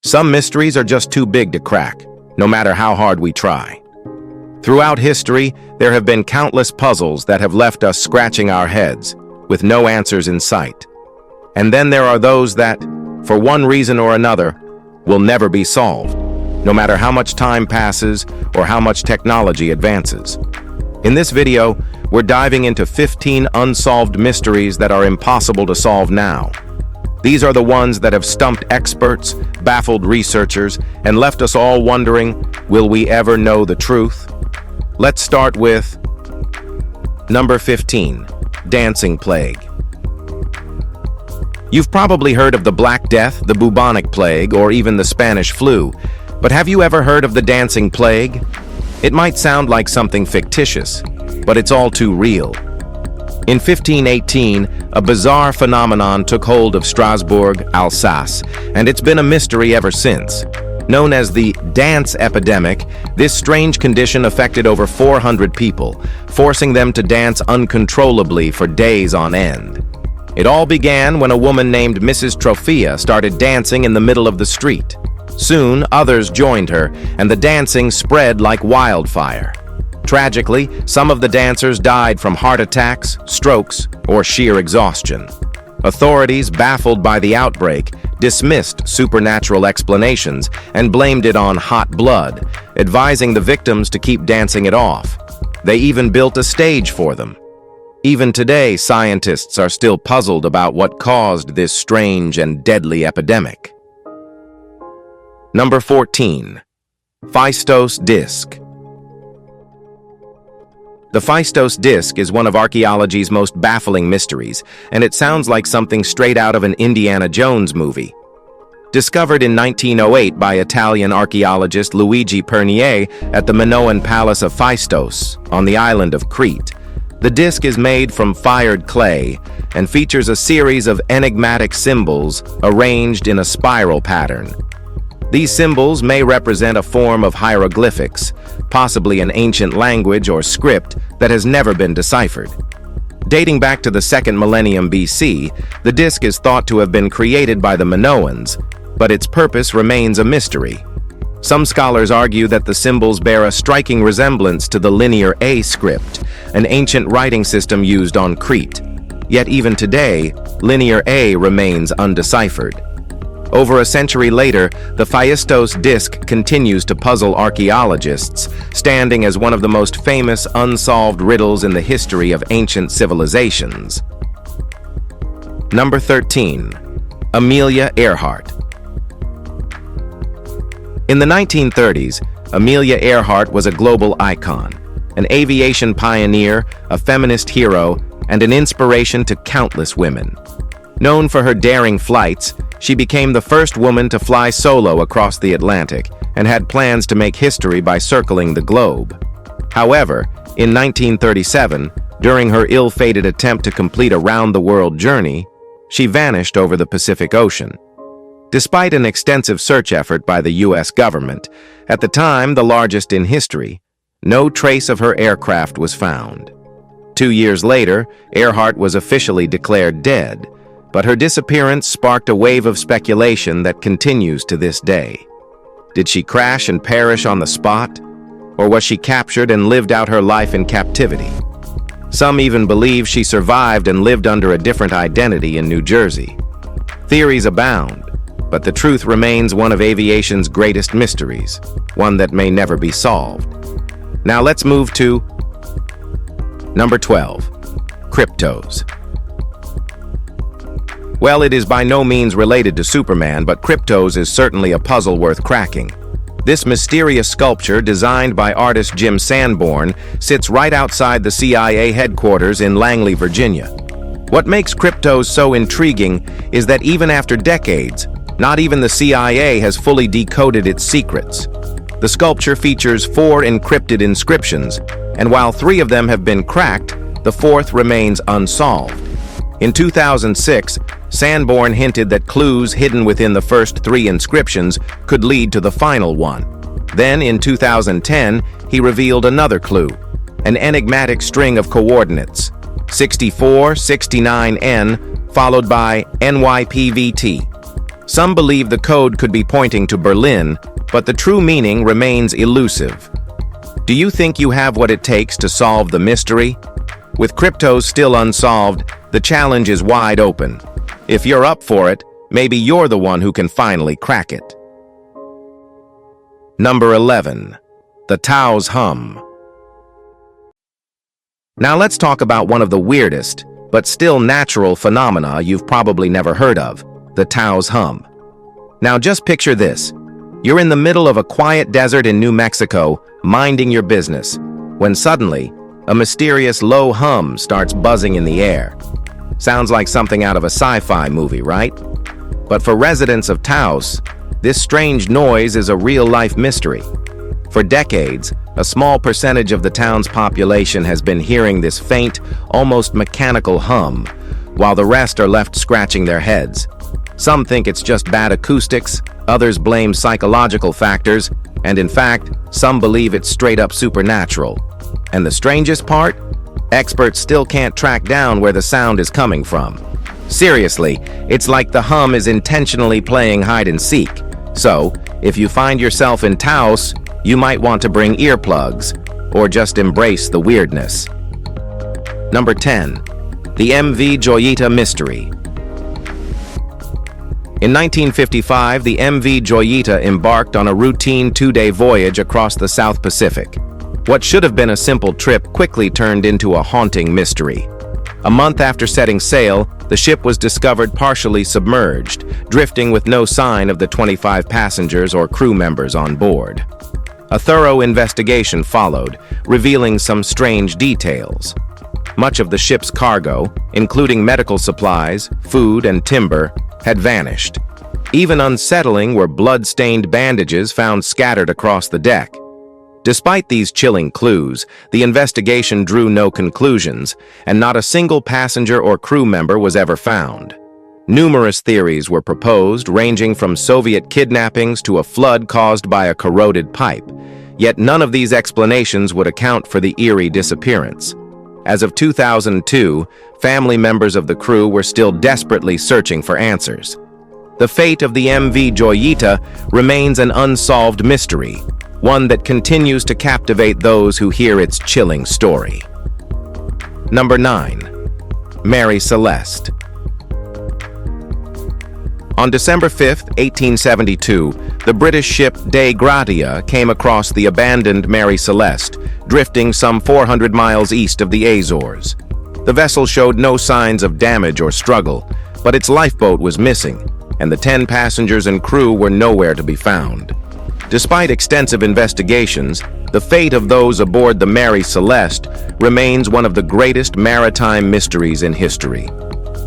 Some mysteries are just too big to crack, no matter how hard we try. Throughout history, there have been countless puzzles that have left us scratching our heads, with no answers in sight. And then there are those that, for one reason or another, will never be solved, no matter how much time passes or how much technology advances. In this video, we're diving into 15 unsolved mysteries that are impossible to solve now. These are the ones that have stumped experts, baffled researchers, and left us all wondering, will we ever know the truth? Let's start with number 15, dancing plague. You've probably heard of the Black Death, the bubonic plague, or even the Spanish flu, but have you ever heard of the dancing plague? It might sound like something fictitious, but it's all too real. In 1518, a bizarre phenomenon took hold of Strasbourg, Alsace, and it's been a mystery ever since. Known as the dance epidemic, this strange condition affected over 400 people, forcing them to dance uncontrollably for days on end. It all began when a woman named Mrs. Trophea started dancing in the middle of the street. Soon, others joined her, and the dancing spread like wildfire. Tragically, some of the dancers died from heart attacks, strokes, or sheer exhaustion. Authorities, baffled by the outbreak, dismissed supernatural explanations and blamed it on hot blood, advising the victims to keep dancing it off. They even built a stage for them. Even today, scientists are still puzzled about what caused this strange and deadly epidemic. Number 14. Feos Disc. The Feos Disc is one of archaeology's most baffling mysteries, and it sounds like something straight out of an Indiana Jones movie. Discovered in 1908 by Italian archaeologist Luigi Pernier at the Minoan Palace of Feos on the island of Crete, the disc is made from fired clay and features a series of enigmatic symbols arranged in a spiral pattern. These symbols may represent a form of hieroglyphics, possibly an ancient language or script that has never been deciphered. Dating back to the 2nd millennium BC, the disc is thought to have been created by the Minoans, but its purpose remains a mystery. Some scholars argue that the symbols bear a striking resemblance to the Linear A script, an ancient writing system used on Crete. Yet even today, Linear A remains undeciphered. Over a century later, the Feos Disc continues to puzzle archaeologists, standing as one of the most famous unsolved riddles in the history of ancient civilizations. Number 13. Amelia Earhart. In the 1930s, Amelia Earhart was a global icon, an aviation pioneer, a feminist hero, and an inspiration to countless women. Known for her daring flights, she became the first woman to fly solo across the Atlantic and had plans to make history by circling the globe. However, in 1937, during her ill-fated attempt to complete a round-the-world journey, she vanished over the Pacific Ocean. Despite an extensive search effort by the U.S. government, at the time the largest in history, no trace of her aircraft was found. 2 years later, Earhart was officially declared dead, but her disappearance sparked a wave of speculation that continues to this day. Did she crash and perish on the spot? Or was she captured and lived out her life in captivity? Some even believe she survived and lived under a different identity in New Jersey. Theories abound, but the truth remains one of aviation's greatest mysteries, one that may never be solved. Now let's move to number 12, cryptos. Well, it is by no means related to Superman, but cryptos is certainly a puzzle worth cracking. This mysterious sculpture, designed by artist Jim Sanborn, sits right outside the CIA headquarters in Langley, Virginia. What makes cryptos so intriguing is that even after decades, not even the CIA has fully decoded its secrets. The sculpture features 4 encrypted inscriptions, and while 3 of them have been cracked, the 4th remains unsolved. In 2006, Sanborn hinted that clues hidden within the first 3 inscriptions could lead to the final one. Then, in 2010, he revealed another clue, an enigmatic string of coordinates, 6469N, followed by NYPVT. Some believe the code could be pointing to Berlin, but the true meaning remains elusive. Do you think you have what it takes to solve the mystery? With cryptos still unsolved, the challenge is wide open. If you're up for it, maybe you're the one who can finally crack it. Number 11. The Tos Hum. Now let's talk about one of the weirdest, but still natural phenomena you've probably never heard of, the Tos Hum. Now just picture this. You're in the middle of a quiet desert in New Mexico, minding your business, when suddenly, a mysterious low hum starts buzzing in the air. Sounds like something out of a sci-fi movie, right? But for residents of Taos, this strange noise is a real-life mystery. For decades, a small percentage of the town's population has been hearing this faint, almost mechanical hum, while the rest are left scratching their heads. Some think it's just bad acoustics, others blame psychological factors, and in fact, some believe it's straight-up supernatural. And the strangest part? Experts still can't track down where the sound is coming from. Seriously, it's like the hum is intentionally playing hide-and-seek. So, if you find yourself in Taos, you might want to bring earplugs, or just embrace the weirdness. Number 10. The MV Joyita Mystery. In 1955, the MV Joyita embarked on a routine 2-day voyage across the South Pacific. What should have been a simple trip quickly turned into a haunting mystery. A month after setting sail, the ship was discovered partially submerged, drifting with no sign of the 25 passengers or crew members on board. A thorough investigation followed, revealing some strange details. Much of the ship's cargo, including medical supplies, food, and timber, had vanished. Even unsettling were blood-stained bandages found scattered across the deck. Despite these chilling clues, the investigation drew no conclusions, and not a single passenger or crew member was ever found. Numerous theories were proposed, ranging from Soviet kidnappings to a flood caused by a corroded pipe, yet none of these explanations would account for the eerie disappearance. As of 2002, family members of the crew were still desperately searching for answers. The fate of the MV Joyita remains an unsolved mystery, one that continues to captivate those who hear its chilling story. Number 9. Mary Celeste. On December 5, 1872, the British ship Dei Gratia came across the abandoned Mary Celeste, drifting some 400 miles east of the Azores. The vessel showed no signs of damage or struggle, but its lifeboat was missing, and the 10 passengers and crew were nowhere to be found. Despite extensive investigations, the fate of those aboard the Mary Celeste remains one of the greatest maritime mysteries in history.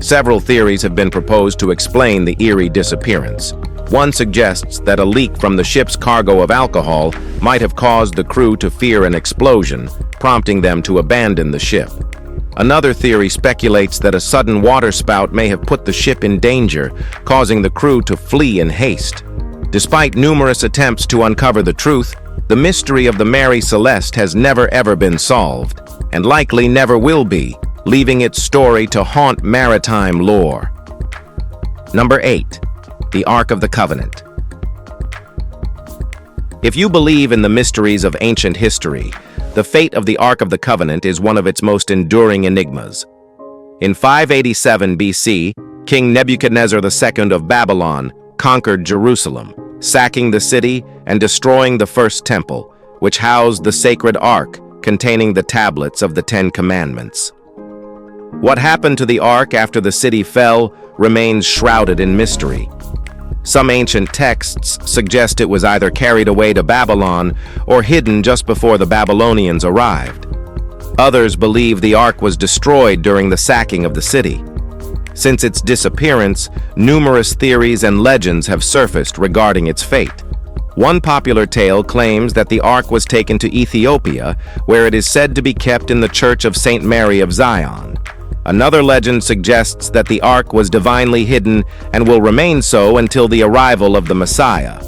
Several theories have been proposed to explain the eerie disappearance. One suggests that a leak from the ship's cargo of alcohol might have caused the crew to fear an explosion, prompting them to abandon the ship. Another theory speculates that a sudden waterspout may have put the ship in danger, causing the crew to flee in haste. Despite numerous attempts to uncover the truth, the mystery of the Mary Celeste has never ever been solved, and likely never will be, leaving its story to haunt maritime lore. Number 8. The Ark of the Covenant. If you believe in the mysteries of ancient history, the fate of the Ark of the Covenant is one of its most enduring enigmas. In 587 BC, King Nebuchadnezzar II of Babylon conquered Jerusalem, sacking the city and destroying the first temple, which housed the sacred ark containing the tablets of the 10 Commandments. What happened to the ark after the city fell remains shrouded in mystery. Some ancient texts suggest it was either carried away to Babylon or hidden just before the Babylonians arrived. Others believe the ark was destroyed during the sacking of the city. Since its disappearance, numerous theories and legends have surfaced regarding its fate. One popular tale claims that the ark was taken to Ethiopia, where it is said to be kept in the Church of St. Mary of Zion. Another legend suggests that the ark was divinely hidden and will remain so until the arrival of the Messiah.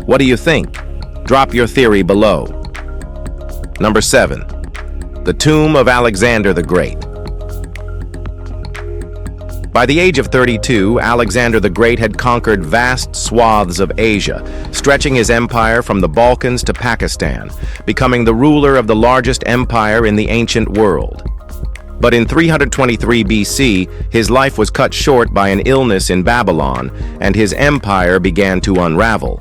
What do you think? Drop your theory below. Number 7. The Tomb of Alexander the Great. By the age of 32, Alexander the Great had conquered vast swaths of Asia, stretching his empire from the Balkans to Pakistan, becoming the ruler of the largest empire in the ancient world. But in 323 BC, his life was cut short by an illness in Babylon, and his empire began to unravel.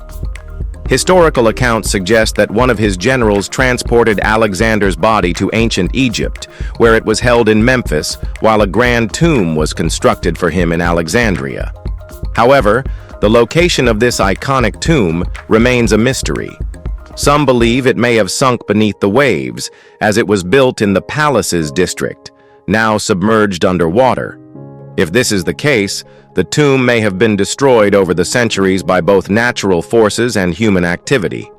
Historical accounts suggest that one of his generals transported Alexander's body to ancient Egypt, where it was held in Memphis, while a grand tomb was constructed for him in Alexandria. However, the location of this iconic tomb remains a mystery. Some believe it may have sunk beneath the waves, as it was built in the Palaces district, now submerged underwater. If this is the case, the tomb may have been destroyed over the centuries by both natural forces and human activity.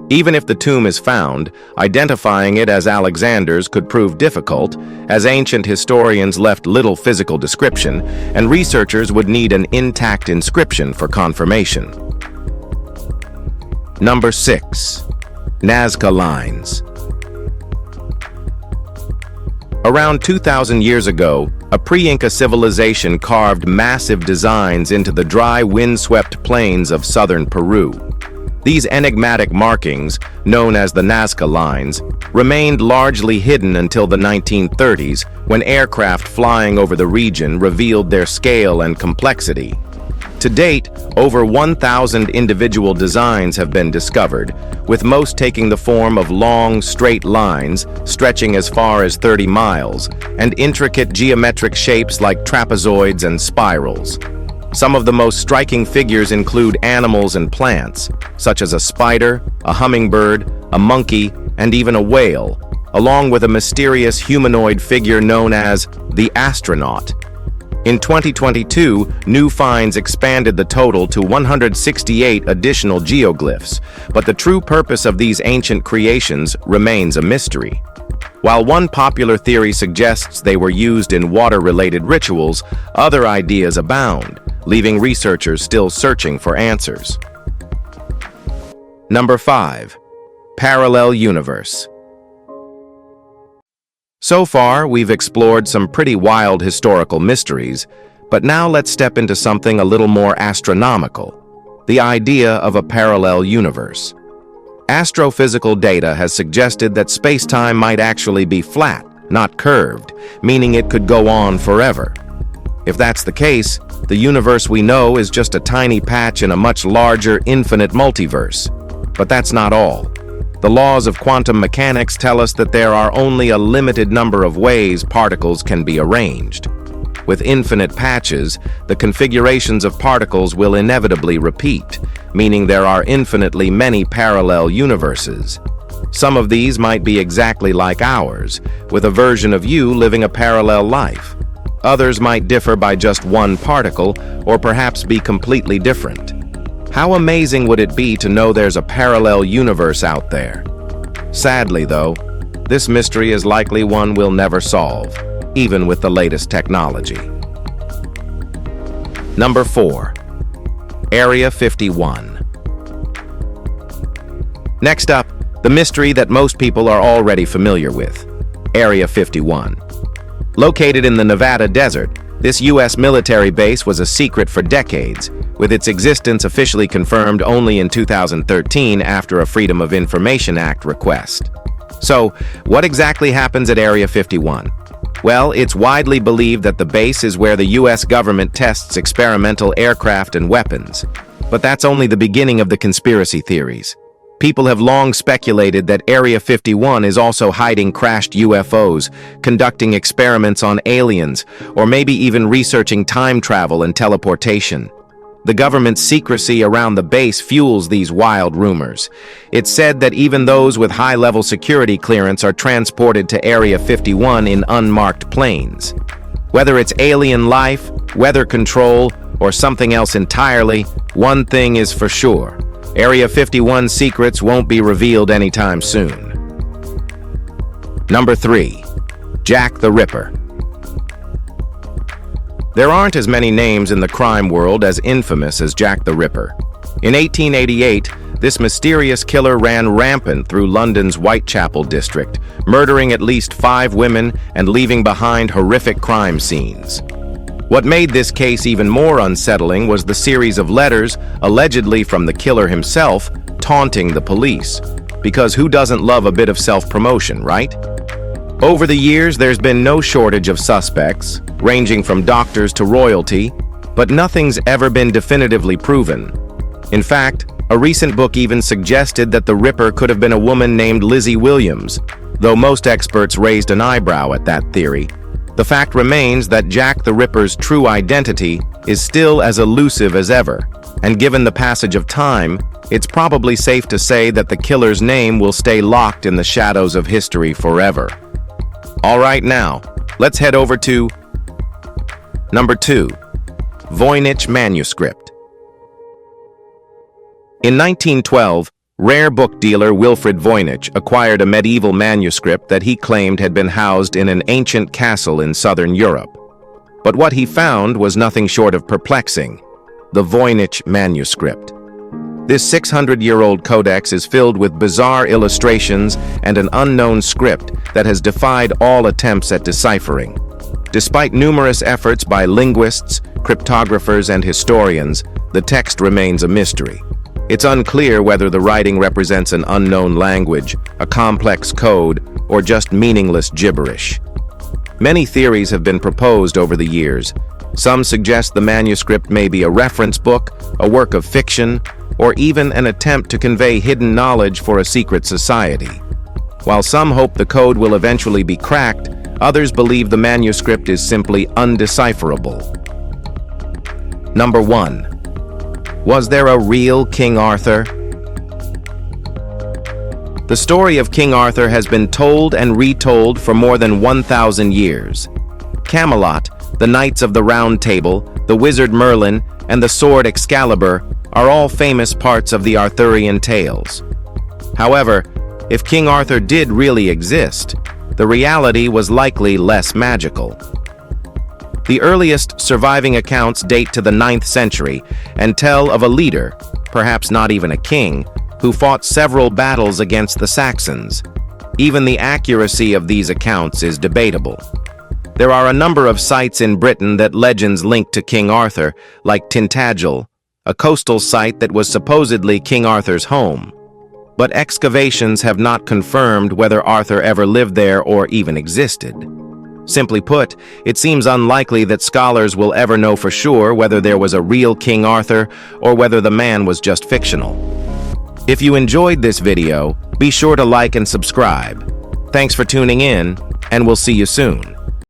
Even if the tomb is found, identifying it as Alexander's could prove difficult, as ancient historians left little physical description, and researchers would need an intact inscription for confirmation. Number 6. Nazca Lines. Around 2,000 years ago, a pre-Inca civilization carved massive designs into the dry, windswept plains of southern Peru. These enigmatic markings, known as the Nazca Lines, remained largely hidden until the 1930s, when aircraft flying over the region revealed their scale and complexity. To date, over 1,000 individual designs have been discovered, with most taking the form of long, straight lines stretching as far as 30 miles, and intricate geometric shapes like trapezoids and spirals. Some of the most striking figures include animals and plants, such as a spider, a hummingbird, a monkey, and even a whale, along with a mysterious humanoid figure known as the astronaut. In 2022, new finds expanded the total to 168 additional geoglyphs, but the true purpose of these ancient creations remains a mystery. While one popular theory suggests they were used in water-related rituals, other ideas abound, leaving researchers still searching for answers. Number 5. Parallel Universe. So far, we've explored some pretty wild historical mysteries, but now let's step into something a little more astronomical: the idea of a parallel universe. Astrophysical data has suggested that space-time might actually be flat, not curved, meaning it could go on forever. If that's the case, the universe we know is just a tiny patch in a much larger, infinite multiverse. But that's not all. The laws of quantum mechanics tell us that there are only a limited number of ways particles can be arranged. With infinite patches, the configurations of particles will inevitably repeat, meaning there are infinitely many parallel universes. Some of these might be exactly like ours, with a version of you living a parallel life. Others might differ by just one particle, or perhaps be completely different. How amazing would it be to know there's a parallel universe out there? Sadly, though, this mystery is likely one we'll never solve, even with the latest technology. Number 4. Area 51. Next up, the mystery that most people are already familiar with: Area 51. Located in the Nevada desert, this U.S. military base was a secret for decades, with its existence officially confirmed only in 2013 after a Freedom of Information Act request. So, what exactly happens at Area 51? Well, it's widely believed that the base is where the U.S. government tests experimental aircraft and weapons. But that's only the beginning of the conspiracy theories. People have long speculated that Area 51 is also hiding crashed UFOs, conducting experiments on aliens, or maybe even researching time travel and teleportation. The government's secrecy around the base fuels these wild rumors. It's said that even those with high-level security clearance are transported to Area 51 in unmarked planes. Whether it's alien life, weather control, or something else entirely, one thing is for sure: Area 51 secrets won't be revealed anytime soon. Number 3. Jack the Ripper. There aren't as many names in the crime world as infamous as Jack the Ripper. In 1888, this mysterious killer ran rampant through London's Whitechapel district, murdering at least 5 women and leaving behind horrific crime scenes. What made this case even more unsettling was the series of letters, allegedly from the killer himself, taunting the police. Because who doesn't love a bit of self-promotion, right? Over the years, there's been no shortage of suspects, ranging from doctors to royalty, but nothing's ever been definitively proven. In fact, a recent book even suggested that the Ripper could have been a woman named Lizzie Williams, though most experts raised an eyebrow at that theory. The fact remains that Jack the Ripper's true identity is still as elusive as ever, and given the passage of time, it's probably safe to say that the killer's name will stay locked in the shadows of history forever. All right, now, let's head over to number 2, Voynich manuscript. In 1912, rare book dealer Wilfred Voynich acquired a medieval manuscript that he claimed had been housed in an ancient castle in southern Europe. But what he found was nothing short of perplexing: the Voynich manuscript. This 600-year-old codex is filled with bizarre illustrations and an unknown script that has defied all attempts at deciphering. Despite numerous efforts by linguists, cryptographers, and historians, the text remains a mystery. It's unclear whether the writing represents an unknown language, a complex code, or just meaningless gibberish. Many theories have been proposed over the years. Some suggest the manuscript may be a reference book, a work of fiction, or even an attempt to convey hidden knowledge for a secret society. While some hope the code will eventually be cracked, others believe the manuscript is simply undecipherable. Number 1. Was there a real King Arthur? The story of King Arthur has been told and retold for more than 1,000 years. Camelot, the Knights of the Round Table, the wizard Merlin, and the sword Excalibur are all famous parts of the Arthurian tales. However, if King Arthur did really exist, the reality was likely less magical. The earliest surviving accounts date to the 9th century and tell of a leader, perhaps not even a king, who fought several battles against the Saxons. Even the accuracy of these accounts is debatable. There are a number of sites in Britain that legends link to King Arthur, like Tintagel, a coastal site that was supposedly King Arthur's home. But excavations have not confirmed whether Arthur ever lived there or even existed. Simply put, it seems unlikely that scholars will ever know for sure whether there was a real King Arthur or whether the man was just fictional. If you enjoyed this video, be sure to like and subscribe. Thanks for tuning in, and we'll see you soon.